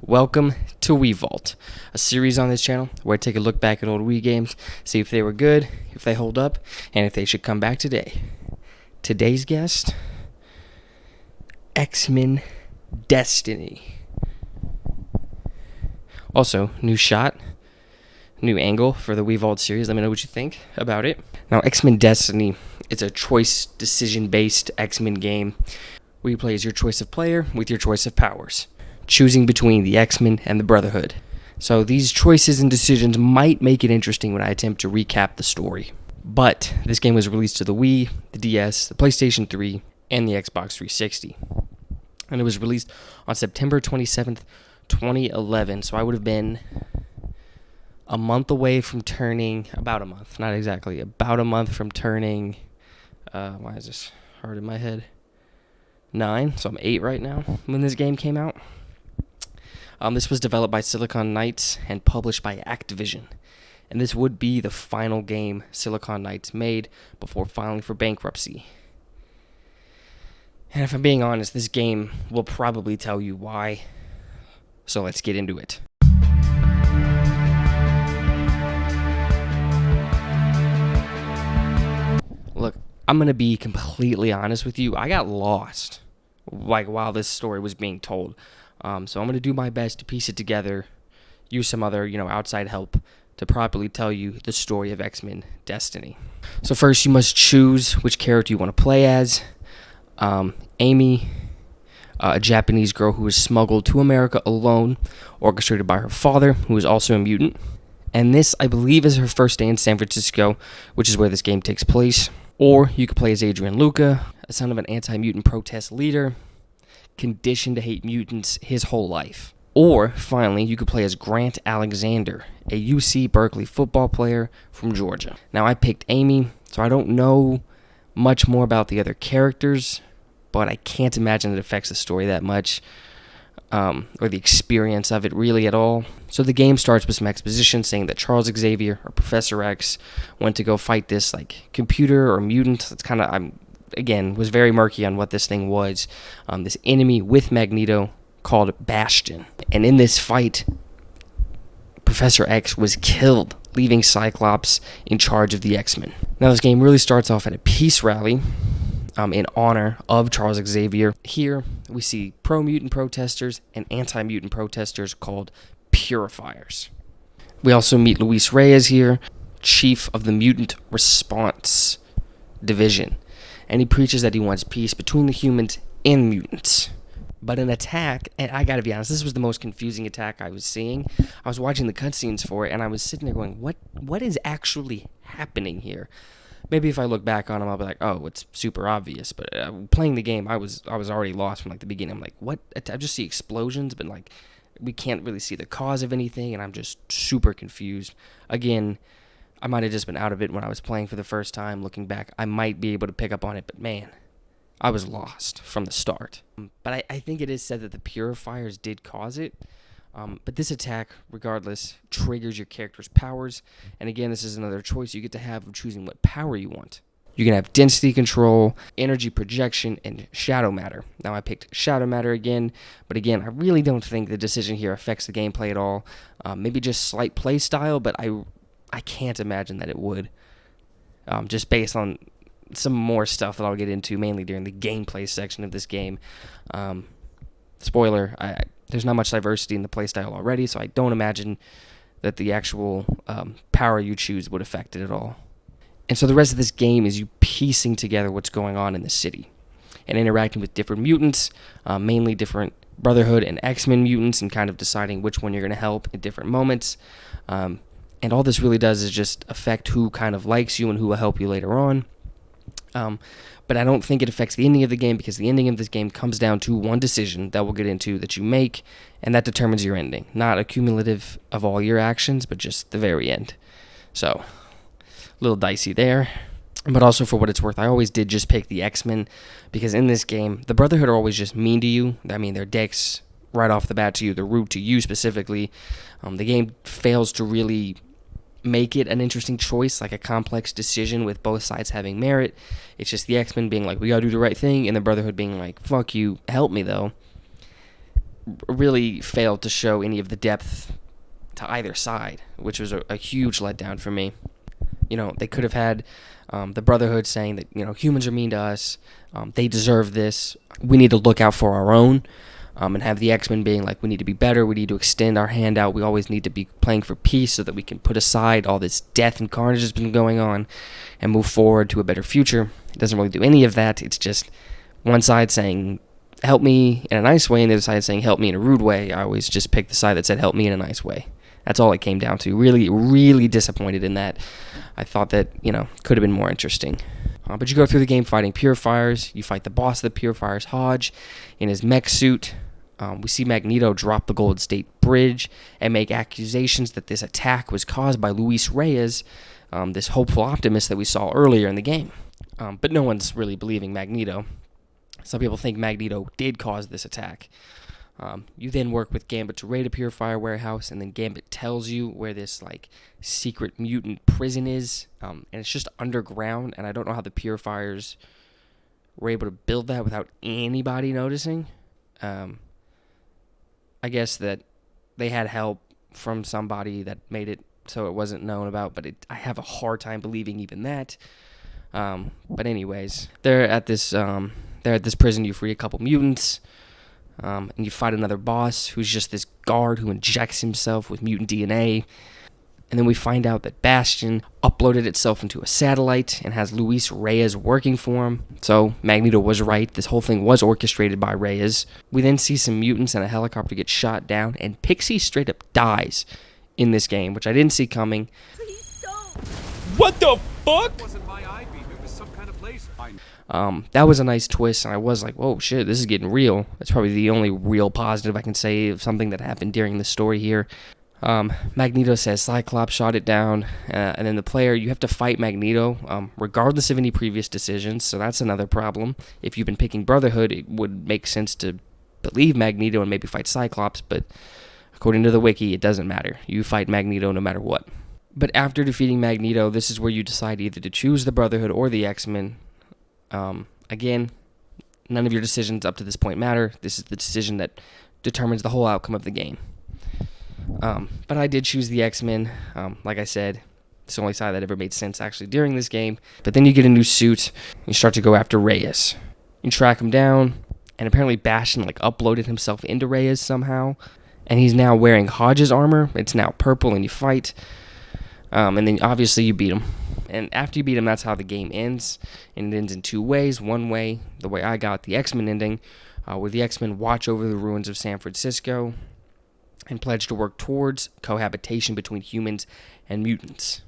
Welcome to Wii Vault, a series on this channel where I take a look back at old Wii games, see if they were good, if they hold up, and if they should come back today. Today's guest, X-Men Destiny. Also, new shot, new angle for the Wii Vault series. Let me know what you think about it. Now, X-Men Destiny is a choice decision-based X-Men game where you play as your choice of player with your choice of powers, choosing between the X-Men and the Brotherhood. So these choices and decisions might make it interesting when I attempt to recap the story. But this game was released to the Wii, the DS, the PlayStation 3, and the Xbox 360. And it was released on September 27th, 2011. So I would have been a month away from turning, about a month, not exactly, about a month from turning, why is this hard in my head? 9, so I'm 8 right now when this game came out. This was developed by Silicon Knights and published by Activision. And this would be the final game Silicon Knights made before filing for bankruptcy. And if I'm being honest, this game will probably tell you why. So let's get into it. Look, I'm going to be completely honest with you. I got lost while this story was being told. So I'm going to do my best to piece it together, use some other, outside help to properly tell you the story of X-Men Destiny. So first, you must choose which character you want to play as. Amy, a Japanese girl who was smuggled to America alone, orchestrated by her father, who is also a mutant. And this, I believe, is her first day in San Francisco, which is where this game takes place. Or you could play as Adrian Luca, a son of an anti-mutant protest leader, conditioned to hate mutants his whole life. Or, finally, you could play as Grant Alexander, a UC Berkeley football player from Georgia. Now, I picked Amy, so I don't know much more about the other characters, but I can't imagine it affects the story that much, or the experience of it really at all. So the game starts with some exposition saying that Charles Xavier, or Professor X, went to go fight this, computer or mutant. It's kind of, was very murky on what this thing was. This enemy with Magneto called Bastion. And in this fight, Professor X was killed, leaving Cyclops in charge of the X-Men. Now, this game really starts off at a peace rally in honor of Charles Xavier. Here, we see pro-mutant protesters and anti-mutant protesters called Purifiers. We also meet Luis Reyes here, chief of the Mutant Response Division. And he preaches that he wants peace between the humans and mutants. But an attack, and I gotta be honest, this was the most confusing attack I was seeing. I was watching the cutscenes for it, and I was sitting there going, what is actually happening here? Maybe if I look back on them, I'll be like, oh, it's super obvious. But playing the game, I was already lost from the beginning. I'm like, what? I just see explosions, but we can't really see the cause of anything, and I'm just super confused. Again, I might have just been out of it when I was playing for the first time. Looking back, I might be able to pick up on it, but man, I was lost from the start. But I think it is said that the Purifiers did cause it. But this attack, regardless, triggers your character's powers. And again, this is another choice you get to have of choosing what power you want. You can have density control, energy projection, and shadow matter. Now, I picked shadow matter again, but again, I really don't think the decision here affects the gameplay at all. Maybe just slight play style, but I can't imagine that it would, just based on some more stuff that I'll get into, mainly during the gameplay section of this game. Spoiler, there's not much diversity in the playstyle already, so I don't imagine that the actual power you choose would affect it at all. And so the rest of this game is you piecing together what's going on in the city and interacting with different mutants, mainly different Brotherhood and X-Men mutants, and kind of deciding which one you're going to help in different moments. And all this really does is just affect who kind of likes you and who will help you later on. But I don't think it affects the ending of the game, because the ending of this game comes down to one decision that we'll get into that you make, and that determines your ending. Not a cumulative of all your actions, but just the very end. So, a little dicey there. But also, for what it's worth, I always did just pick the X-Men, because in this game, the Brotherhood are always just mean to you. I mean, they're dicks right off the bat to you. They're rude to you specifically. The game fails to really make it an interesting choice, like a complex decision with both sides having merit. It's just the X-Men being like, we gotta do the right thing, and the Brotherhood being like, fuck you, help me though. really failed to show any of the depth to either side, which was a huge letdown for me. They could have had the Brotherhood saying that, humans are mean to us, they deserve this, we need to look out for our own, and have the X-Men being like, we need to be better, we need to extend our hand out, we always need to be playing for peace so that we can put aside all this death and carnage that's been going on and move forward to a better future. It doesn't really do any of that. It's just one side saying, help me in a nice way, and the other side saying, help me in a rude way. I always just picked the side that said, help me in a nice way. That's all it came down to. Really, really disappointed in that. I thought that, could have been more interesting. But you go through the game fighting Purifiers. You fight the boss of the Purifiers, Hodge, in his mech suit. We see Magneto drop the Golden State Bridge and make accusations that this attack was caused by Luis Reyes, this hopeful optimist that we saw earlier in the game. But no one's really believing Magneto. Some people think Magneto did cause this attack. You then work with Gambit to raid a Purifier warehouse, and then Gambit tells you where this secret mutant prison is, and it's just underground, and I don't know how the Purifiers were able to build that without anybody noticing. I guess that they had help from somebody that made it so it wasn't known about, but I have a hard time believing even that. But anyways, they're at this prison. You free a couple mutants. And you fight another boss who's just this guard who injects himself with mutant DNA. And then we find out that Bastion uploaded itself into a satellite and has Luis Reyes working for him. So Magneto was right. This whole thing was orchestrated by Reyes. We then see some mutants and a helicopter get shot down, and Pixie straight up dies in this game, which I didn't see coming. What the fuck? It wasn't my eye beam, it was some kind of laser. That was a nice twist, and I was like, whoa, shit, this is getting real. That's probably the only real positive I can say of something that happened during the story here. Magneto says Cyclops shot it down, and then the player, you have to fight Magneto, regardless of any previous decisions, so that's another problem. If you've been picking Brotherhood, it would make sense to believe Magneto and maybe fight Cyclops, but according to the wiki, it doesn't matter. You fight Magneto no matter what. But after defeating Magneto, this is where you decide either to choose the Brotherhood or the X-Men. Again, none of your decisions up to this point matter. This is the decision that determines the whole outcome of the game. But I did choose the X-Men. Like I said, it's the only side that ever made sense actually during this game. But then you get a new suit, and you start to go after Reyes. You track him down, and apparently Bastion uploaded himself into Reyes somehow, and he's now wearing Hodge's armor. It's now purple, and you fight. And then obviously you beat him. And after you beat him, that's how the game ends. And it ends in two ways. One way, the way I got the X-Men ending, where the X-Men watch over the ruins of San Francisco and pledge to work towards cohabitation between humans and mutants.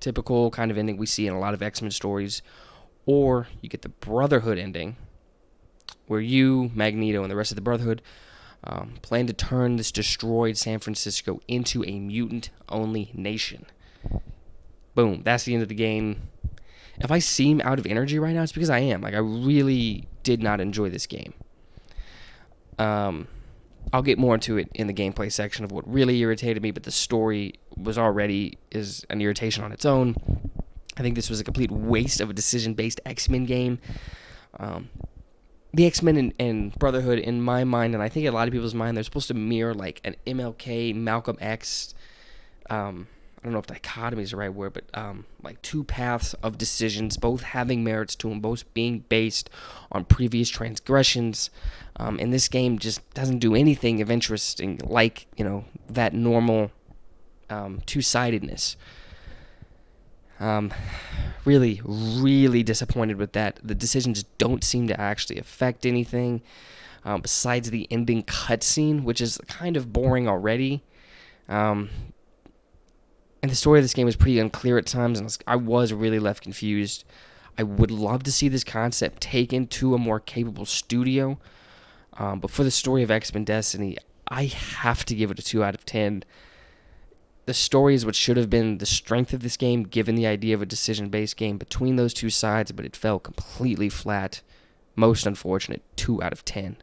Typical kind of ending we see in a lot of X-Men stories. Or you get the Brotherhood ending, where you, Magneto, and the rest of the Brotherhood plan to turn this destroyed San Francisco into a mutant-only nation. Boom, that's the end of the game. If I seem out of energy right now, it's because I am. I really did not enjoy this game. I'll get more into it in the gameplay section of what really irritated me, but the story is an irritation on its own. I think this was a complete waste of a decision-based X-Men game. The X-Men and Brotherhood, in my mind, and I think in a lot of people's mind, they're supposed to mirror an MLK, Malcolm X, I don't know if dichotomy is the right word, but two paths of decisions, both having merits to them, both being based on previous transgressions. And this game just doesn't do anything of interesting that normal two-sidedness. Really, really disappointed with that. The decisions don't seem to actually affect anything besides the ending cutscene, which is kind of boring already. And the story of this game is pretty unclear at times, and I was really left confused. I would love to see this concept taken to a more capable studio, but for the story of X-Men Destiny, I have to give it a 2 out of 10. The story is what should have been the strength of this game, given the idea of a decision-based game between those two sides, but it fell completely flat. Most unfortunate, 2 out of 10.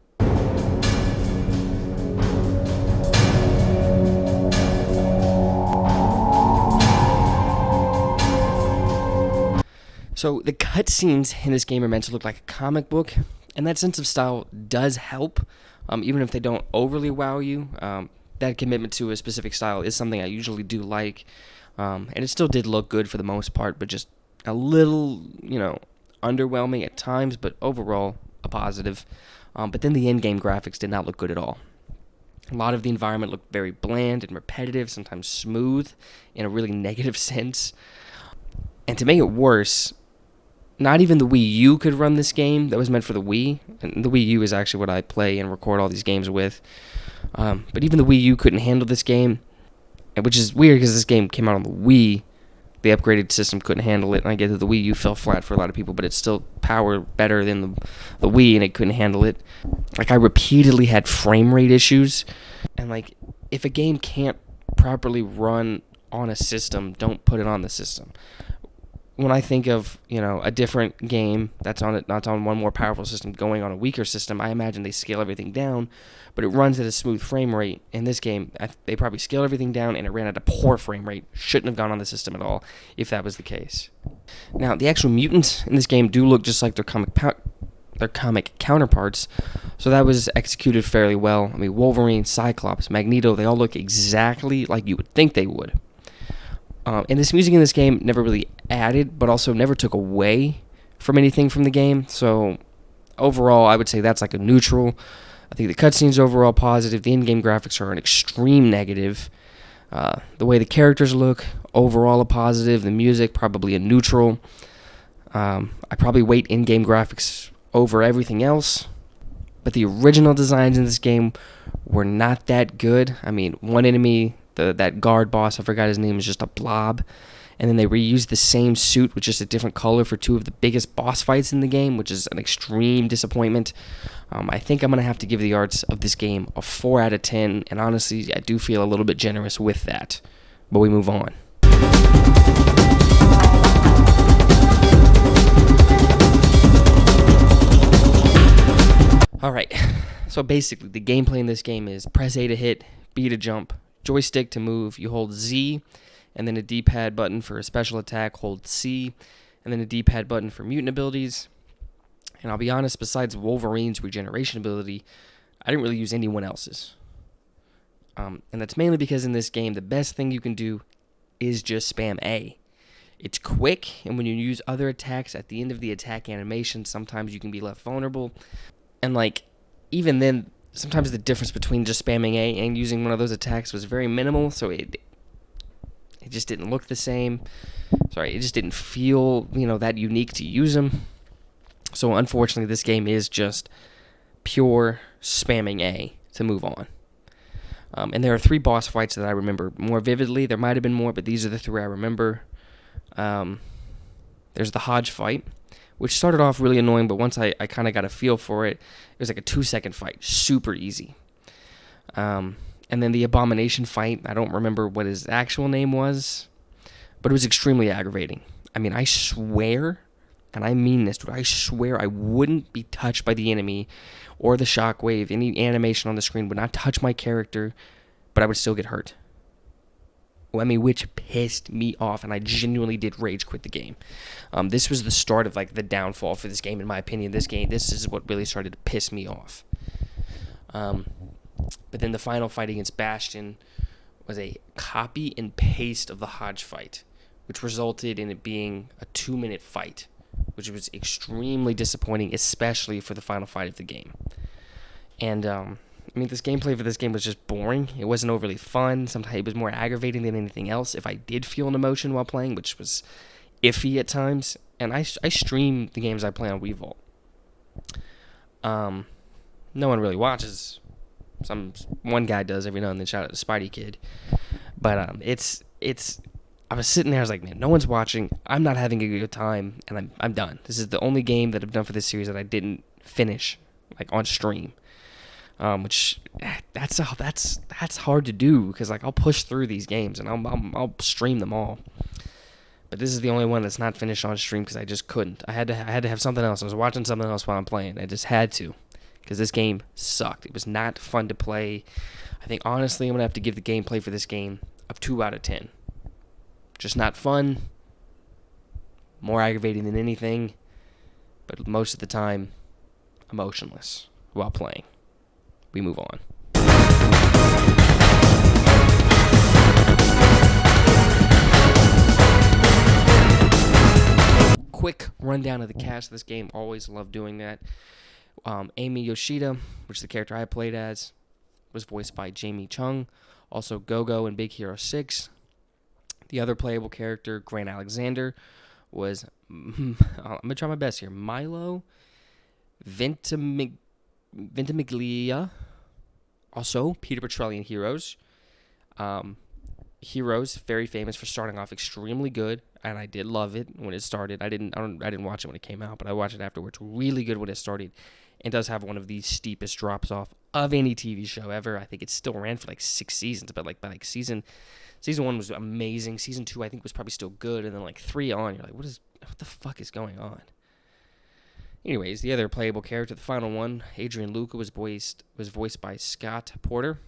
So the cutscenes in this game are meant to look like a comic book, and that sense of style does help, even if they don't overly wow you. That commitment to a specific style is something I usually do like, and it still did look good for the most part, but just a little, underwhelming at times, but overall a positive. But then the in-game graphics did not look good at all. A lot of the environment looked very bland and repetitive, sometimes smooth in a really negative sense. And to make it worse, not even the Wii U could run this game that was meant for the Wii. And the Wii U is actually what I play and record all these games with. But even the Wii U couldn't handle this game, which is weird because this game came out on the Wii. The upgraded system couldn't handle it, and I get that the Wii U fell flat for a lot of people, but it's still powered better than the Wii, and it couldn't handle it. Like, I repeatedly had frame rate issues, and like, if a game can't properly run on a system, don't put it on the system. When I think of, a different game that's on one more powerful system going on a weaker system, I imagine they scale everything down, but it runs at a smooth frame rate. In this game, they probably scaled everything down, and it ran at a poor frame rate. Shouldn't have gone on the system at all if that was the case. Now, the actual mutants in this game do look just like their comic counterparts, so that was executed fairly well. I mean, Wolverine, Cyclops, Magneto, they all look exactly like you would think they would. And this music in this game never really added, but also never took away from anything from the game. So overall, I would say that's like a neutral. I think the cutscenes are overall positive. The in-game graphics are an extreme negative. The way the characters look, overall a positive. The music, probably a neutral. I probably weight in-game graphics over everything else. But the original designs in this game were not that good. I mean, one enemy, that guard boss, I forgot his name, is just a blob. And then they reused the same suit with just a different color for two of the biggest boss fights in the game, which is an extreme disappointment. I think I'm going to have to give the arts of this game a 4 out of 10, and honestly, I do feel a little bit generous with that. But we move on. Alright, so basically, the gameplay in this game is press A to hit, B to jump, joystick to move, you hold Z, and then a D-pad button for a special attack, hold C, and then a D-pad button for mutant abilities. And I'll be honest, besides Wolverine's regeneration ability, I didn't really use anyone else's. And that's mainly because in this game, the best thing you can do is just spam A. It's quick, and when you use other attacks at the end of the attack animation, sometimes you can be left vulnerable. And even then, sometimes the difference between just spamming A and using one of those attacks was very minimal, so it just didn't look the same. It just didn't feel, that unique to use them. So unfortunately, this game is just pure spamming A to move on. And there are 3 boss fights that I remember more vividly. There might have been more, but these are the 3 I remember. There's the Hodge fight, which started off really annoying, but once I kind of got a feel for it, it was like a 2-second fight, super easy. And then the Abomination fight, I don't remember what his actual name was, but it was extremely aggravating. I mean, I swear, and I mean this, dude, I swear I wouldn't be touched by the enemy or the shockwave. Any animation on the screen would not touch my character, but I would still get hurt. Which pissed me off, and I genuinely did rage quit the game. This was the start of the downfall for this game, in my opinion. This is what really started to piss me off. But then the final fight against Bastion was a copy and paste of the Hodge fight, which resulted in it being a 2-minute fight, which was extremely disappointing, especially for the final fight of the game. And this gameplay for this game was just boring. It wasn't overly fun. Sometimes it was more aggravating than anything else if I did feel an emotion while playing, which was iffy at times. And I stream the games I play on WeVault. No one really watches. One guy does every now and then. Shout out to Spidey Kid. But I was sitting there, I was like, man, no one's watching. I'm not having a good time, and I'm done. This is the only game that I've done for this series that I didn't finish on stream. Which that's hard to do because I'll push through these games and I'll stream them all. But this is the only one that's not finished on stream because I just couldn't. I had to have something else. I was watching something else while I'm playing. I just had to because this game sucked. It was not fun to play. I think honestly I'm gonna have to give the gameplay for this game a 2 out of 10. Just not fun. More aggravating than anything. But most of the time, emotionless while playing. we move on. Quick rundown of the cast of this game. Always love doing that. Amy Yoshida, which is the character I played as, was voiced by Jamie Chung. Also Gogo in Big Hero 6. The other playable character, Grant Alexander, was, I'm going to try my best here, Milo Ventimiglia. Also, Peter Petrelli in Heroes. Heroes, very famous for starting off extremely good, and I did love it when it started. I didn't watch it when it came out, but I watched it afterwards. Really good when it started, and does have one of the steepest drops off of any TV show ever. I think it still ran for like 6 seasons, but by season 1 was amazing. Season 2 I think was probably still good, and then like 3 on, you're like, what the fuck is going on? Anyways, the other playable character, the final one, Adrian Luca, was voiced by Scott Porter,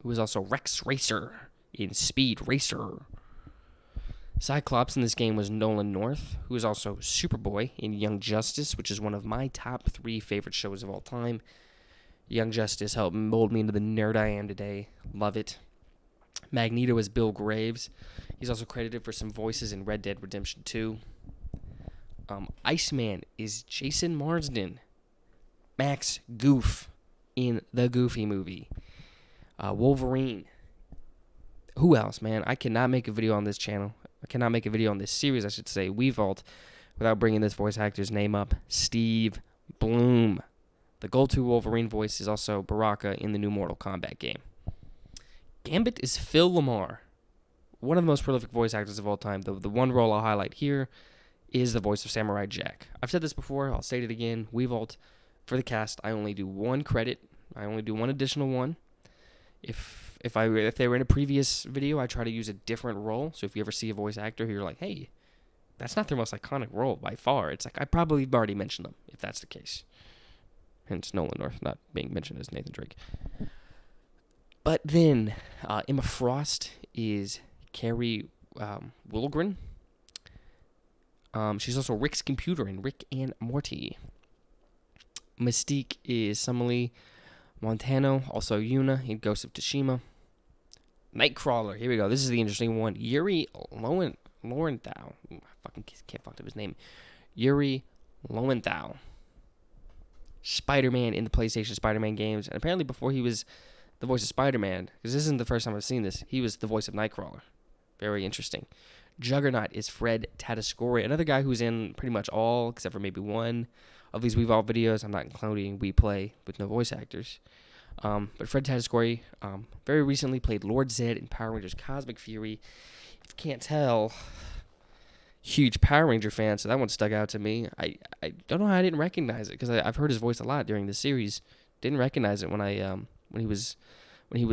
who was also Rex Racer in Speed Racer. Cyclops in this game was Nolan North, who is also Superboy in Young Justice, which is one of my top 3 favorite shows of all time. Young Justice helped mold me into the nerd I am today. Love it. Magneto is Bill Graves. He's also credited for some voices in Red Dead Redemption 2. Iceman is Jason Marsden. Max Goof in the Goofy movie. Wolverine. Who else, man? I cannot make a video on this channel. I cannot make a video on this series, I should say, WeVault, without bringing this voice actor's name up. Steve Bloom. The go-to Wolverine voice is also Baraka in the new Mortal Kombat game. Gambit is Phil Lamar, one of the most prolific voice actors of all time. The one role I'll highlight here is the voice of Samurai Jack. I've said this before. I'll say it again. WeVault, for the cast, I only do one credit. I only do one additional one. If they were in a previous video, I try to use a different role. So if you ever see a voice actor who you're like, hey, that's not their most iconic role by far, it's like I probably already mentioned them, if that's the case. Hence Nolan North not being mentioned as Nathan Drake. But then Emma Frost is Carrie Wilgren. She's also Rick's computer in Rick and Morty. Mystique is Summerlee Montano, also Yuna in Ghost of Tsushima. Nightcrawler, here we go. This is the interesting one. Yuri Lowenthal. I fucking can't fuck up his name. Yuri Lowenthal. Spider-Man in the PlayStation Spider-Man games. And apparently before he was the voice of Spider-Man, because this isn't the first time I've seen this, he was the voice of Nightcrawler. Very interesting. Juggernaut is Fred Tatasciore, another guy who's in pretty much all, except for maybe one of these WeVault videos. I'm not including We Play with no voice actors. But Fred Tatasciore very recently played Lord Zed in Power Rangers Cosmic Fury. If you can't tell, huge Power Ranger fan, so that one stuck out to me. I don't know how I didn't recognize it, because I've heard his voice a lot during the series. Didn't recognize it when he was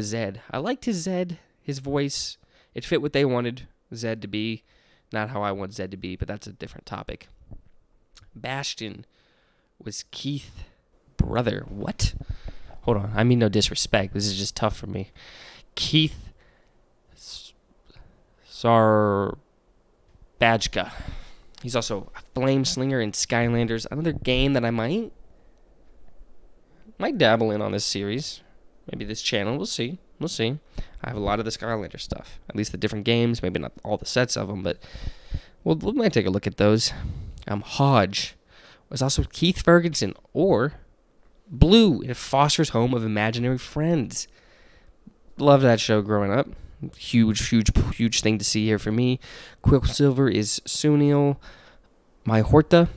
Zed. I liked his Zed, his voice. It fit what they wanted Zed to be, not how I want Zed to be, but that's a different topic. Bastion was Keith brother. What? Hold on. I mean no disrespect. This is just tough for me. Keith Sarbajka. He's also a flame slinger in Skylanders. Another game that I might dabble in on this series. Maybe this channel. We'll see. I have a lot of the Skylander stuff. At least the different games. Maybe not all the sets of them, but we might take a look at those. Hodge was also Keith Ferguson or Blue in Foster's Home of Imaginary Friends. Loved that show growing up. Huge thing to see here for me. Quicksilver is Sunil Maihorta.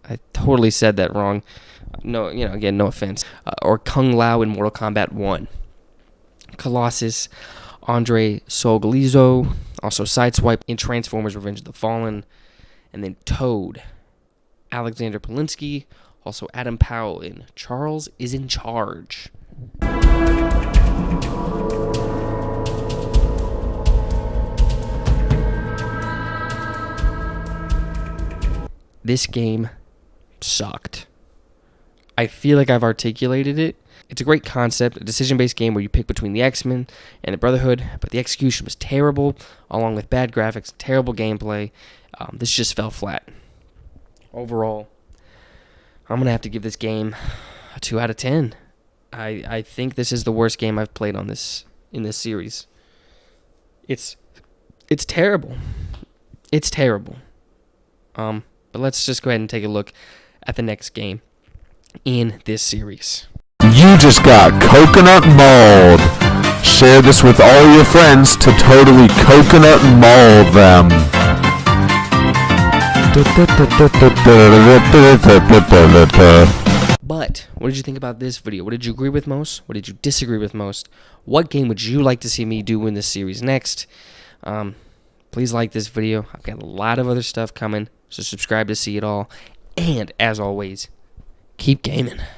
I totally said that wrong. No, again, no offense. Or Kung Lao in Mortal Kombat 1. Colossus, Andre Sogalizo. Also Sideswipe in Transformers Revenge of the Fallen. And then Toad, Alexander Polinsky. Also Adam Powell in Charles is in Charge. This game sucked. I feel like I've articulated it. It's a great concept, a decision-based game where you pick between the X-Men and the Brotherhood, but the execution was terrible, along with bad graphics, terrible gameplay. This just fell flat. Overall, I'm going to have to give this game a 2 out of 10. I think this is the worst game I've played in this series. It's terrible. It's terrible. But let's just go ahead and take a look at the next game in this series. You just got coconut mauled. Share this with all your friends to totally coconut maul them. But what did you think about this video? What did you agree with most? What did you disagree with most? What game would you like to see me do in this series next? Please like this video. I've got a lot of other stuff coming, so subscribe to see it all. And as always, keep gaming.